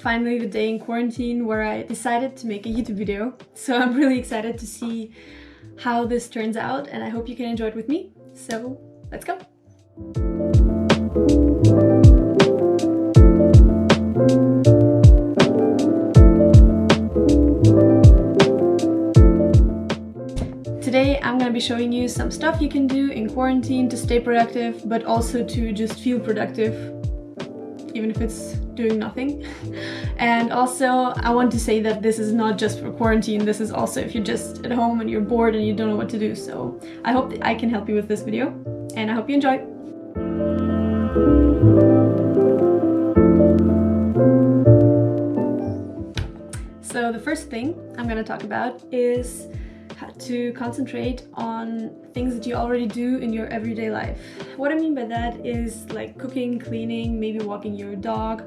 finally the day in quarantine where I decided to make a YouTube video. So I'm really excited to see how this turns out, and I hope you can enjoy it with me. So let's go! Today I'm going to be showing you some stuff you can do in quarantine to stay productive, but also to just feel productive, even if it's doing nothing. And also I want to say that this is not just for quarantine, this is also if you're just at home and you're bored and you don't know what to do. So I hope that I can help you with this video, and I hope you enjoy. So the first thing I'm going to talk about is how to concentrate on things that you already do in your everyday life. What I mean by that is like cooking, cleaning, maybe walking your dog,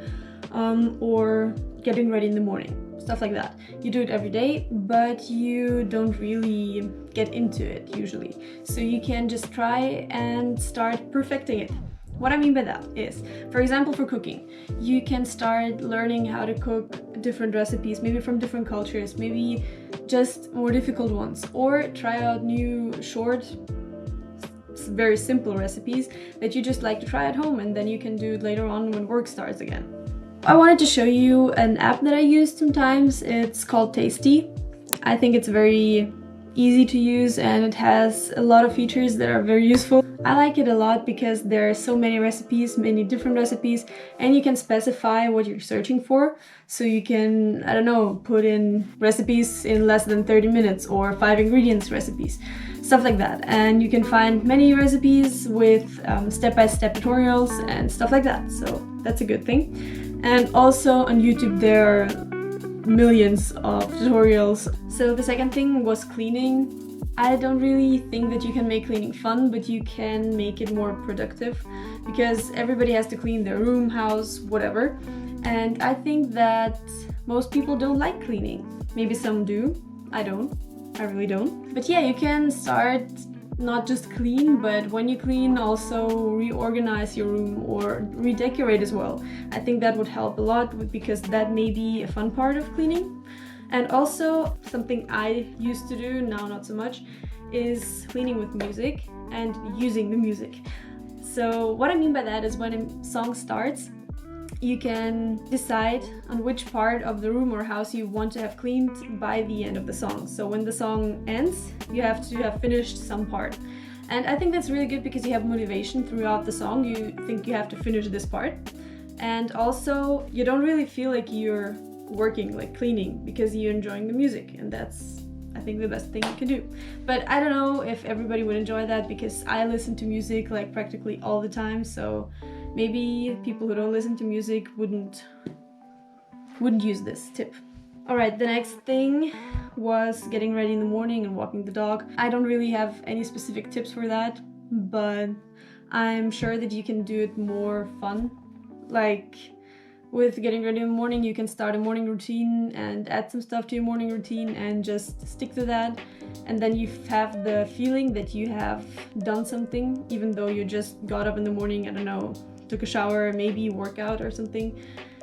or getting ready in the morning, stuff like that. You do it every day, but you don't really get into it usually. So you can just try and start perfecting it. What I mean by that is, for example, for cooking, you can start learning how to cook different recipes, maybe from different cultures, maybe just more difficult ones, or try out new short, very simple recipes that you just like to try at home, and then you can do it later on when work starts again. I wanted to show you an app that I use sometimes. It's called Tasty. I think it's very easy to use and it has a lot of features that are very useful. I like it a lot because there are so many recipes, many different recipes, and you can specify what you're searching for. So you can, I don't know, put in recipes in less than 30 minutes or 5 ingredients recipes, stuff like that. And you can find many recipes with step-by-step tutorials and stuff like that. So that's a good thing. And also on YouTube there are millions of tutorials. So the second thing was cleaning. I don't really think that you can make cleaning fun, but you can make it more productive because everybody has to clean their room, house, whatever. And I think that most people don't like cleaning. Maybe some do. I don't. I really don't. But yeah, you can start not just clean, but when you clean also reorganize your room or redecorate as well. I think that would help a lot because that may be a fun part of cleaning. And also something I used to do, now not so much, is cleaning with music and using the music. So what I mean by that is when a song starts, you can decide on which part of the room or house you want to have cleaned by the end of the song. So when the song ends, you have to have finished some part. And I think that's really good because you have motivation throughout the song. You think you have to finish this part. And also you don't really feel like you're working, like cleaning, because you're enjoying the music, and that's, I think, the best thing you can do. But I don't know if everybody would enjoy that because I listen to music like practically all the time, so maybe people who don't listen to music wouldn't use this tip. Alright, the next thing was getting ready in the morning and walking the dog. I don't really have any specific tips for that, but I'm sure that you can do it more fun. Like with getting ready in the morning, you can start a morning routine and add some stuff to your morning routine and just stick to that. And then you have the feeling that you have done something, even though you just got up in the morning, I don't know, took a shower, maybe workout or something,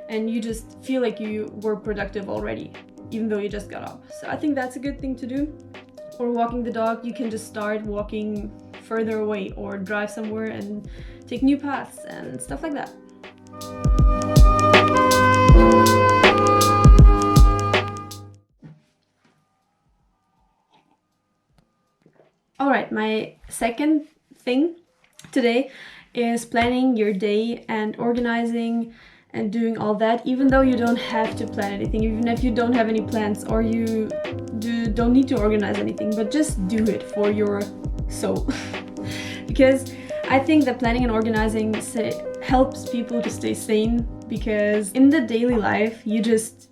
and you just feel like you were productive already, even though you just got up. So I think that's a good thing to do. Or walking the dog, you can just start walking further away or drive somewhere and take new paths and stuff like that. Alright, my second thing today is planning your day and organizing and doing all that, even though you don't have to plan anything, even if you don't have any plans or you don't need to organize anything, but just do it for your soul. Because I think that planning and organizing helps people to stay sane, because in the daily life you just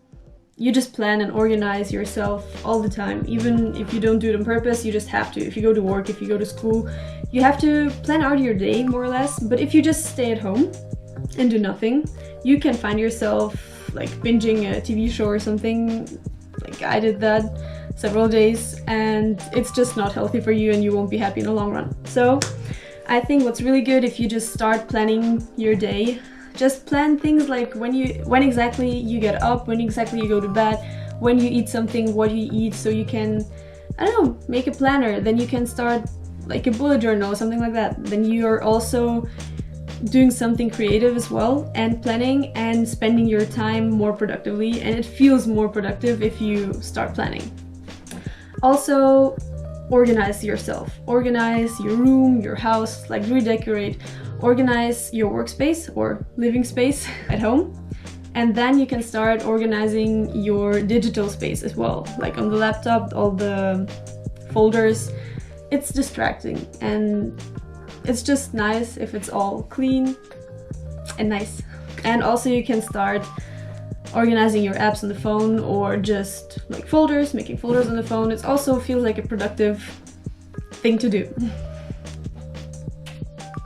plan and organize yourself all the time. Even if you don't do it on purpose, you just have to. If you go to work, if you go to school, you have to plan out your day more or less. But if you just stay at home and do nothing, you can find yourself like binging a TV show or something. Like I did that several days, and it's just not healthy for you and you won't be happy in the long run. So I think what's really good if you just start planning your day Just plan things like when exactly you get up, when exactly you go to bed, when you eat something, what you eat, so you can, I don't know, make a planner. Then you can start like a bullet journal or something like that. Then you are also doing something creative as well, and planning and spending your time more productively, and it feels more productive if you start planning. Also, organize yourself. Organize your room, your house, like redecorate. Organize your workspace or living space at home. And then you can start organizing your digital space as well, like on the laptop, all the folders. It's distracting, and it's just nice if it's all clean and nice. And also you can start organizing your apps on the phone, or just like folders, making folders on the phone. It also feels like a productive thing to do.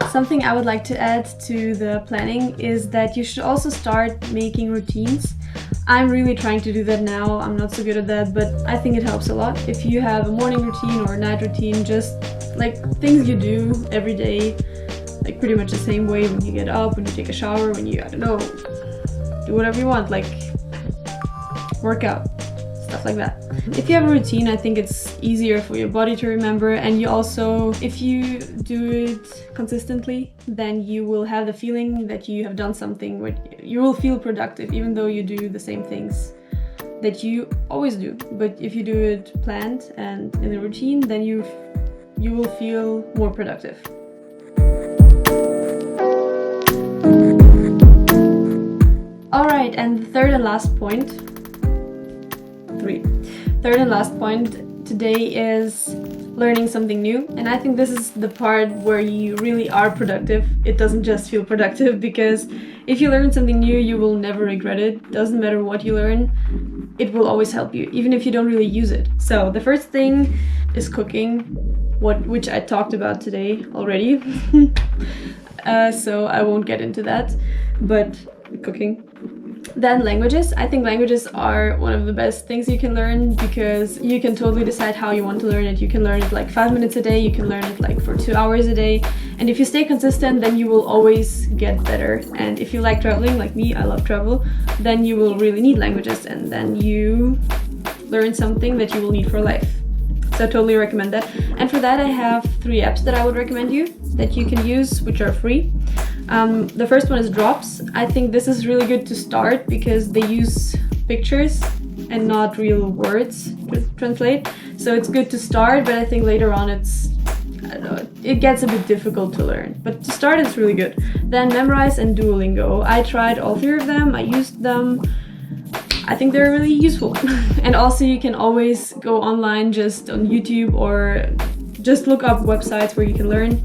Something I would like to add to the planning is that you should also start making routines. I'm really trying to do that now. I'm not so good at that, but I think it helps a lot. If you have a morning routine or a night routine, just like things you do every day, like pretty much the same way, when you get up, when you take a shower, when you, I don't know, do whatever you want, like work out, stuff like that. If you have a routine, I think it's easier for your body to remember, and you also, if you do it consistently, then you will have the feeling that you have done something, where you will feel productive even though you do the same things that you always do. But if you do it planned and in a routine, then you will feel more productive. Alright, and the third and last point today is learning something new. And I think this is the part where you really are productive. It doesn't just feel productive, because if you learn something new, you will never regret it. Doesn't matter what you learn, it will always help you, even if you don't really use it. So the first thing is cooking, which I talked about today already. So I won't get into that, but cooking. Then languages. I think languages are one of the best things you can learn, because you can totally decide how you want to learn it. You can learn it like 5 minutes a day, you can learn it like for 2 hours a day. And if you stay consistent, then you will always get better. And if you like traveling, like me, I love travel, then you will really need languages, and then you learn something that you will need for life. So I totally recommend that. And for that, I have 3 apps that I would recommend you that you can use, which are free. The first one is Drops. I think this is really good to start because they use pictures and not real words to translate. So it's good to start, but I think later on it gets a bit difficult to learn. But to start, it's really good. Then Memrise and Duolingo. I tried all 3 of them. I used them. I think they're really useful. And also you can always go online, just on YouTube, or just look up websites where you can learn.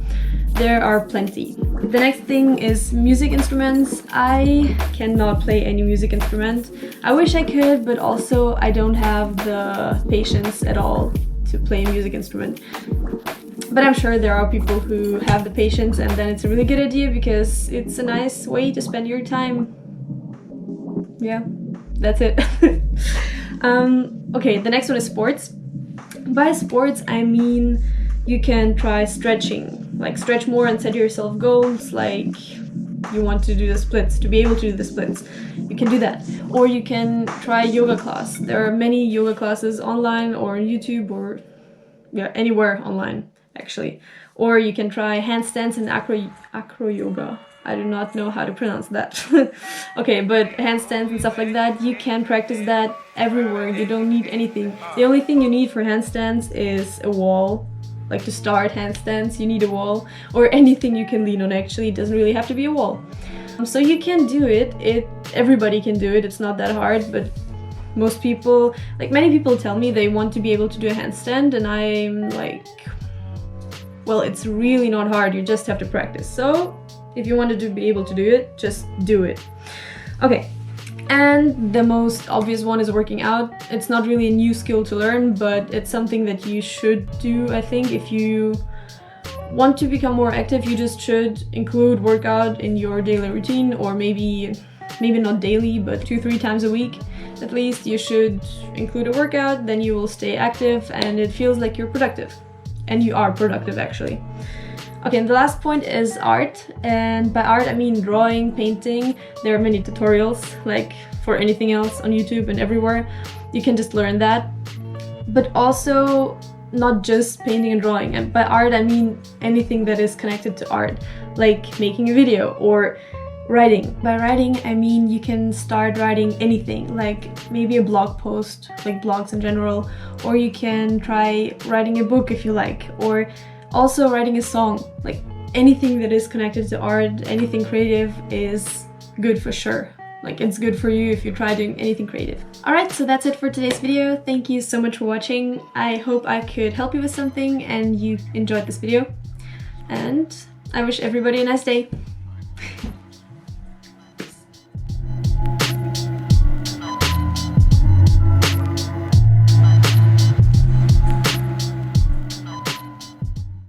There are plenty. The next thing is music instruments. I cannot play any music instrument. I wish I could, but also I don't have the patience at all to play a music instrument. But I'm sure there are people who have the patience, and then it's a really good idea because it's a nice way to spend your time. Yeah, that's it. Okay, the next one is sports. By sports, I mean you can try stretching. Like stretch more and set yourself goals, like you want to do the splits, to be able to do the splits. You can do that. Or you can try yoga class. There are many yoga classes online or on YouTube, or anywhere online actually. Or you can try handstands and acro yoga. I do not know how to pronounce that. Okay, but handstands and stuff like that, you can practice that everywhere. You don't need anything. The only thing you need for handstands is a wall. Like to start handstands, you need a wall, or anything you can lean on. Actually, it doesn't really have to be a wall. So you can do it. Everybody can do it. It's not that hard, but most people, like many people tell me they want to be able to do a handstand, and I'm like, well, it's really not hard. You just have to practice. So if you want to be able to do it, just do it. Okay. And the most obvious one is working out. It's not really a new skill to learn, but it's something that you should do, I think. If you want to become more active, you just should include workout in your daily routine, or maybe not daily, but 2-3 times a week at least. You should include a workout, then you will stay active and it feels like you're productive. And you are productive actually. Okay, and the last point is art, and by art I mean drawing, painting. There are many tutorials, like for anything else on YouTube and everywhere. You can just learn that. But also not just painting and drawing. And by art I mean anything that is connected to art, like making a video or writing. By writing I mean you can start writing anything, like maybe a blog post, like blogs in general, or you can try writing a book if you like, or also writing a song. Like anything that is connected to art, anything creative is good for sure. Like it's good for you if you try doing anything creative. Alright, so that's it for today's video. Thank you so much for watching. I hope I could help you with something and you enjoyed this video. And I wish everybody a nice day.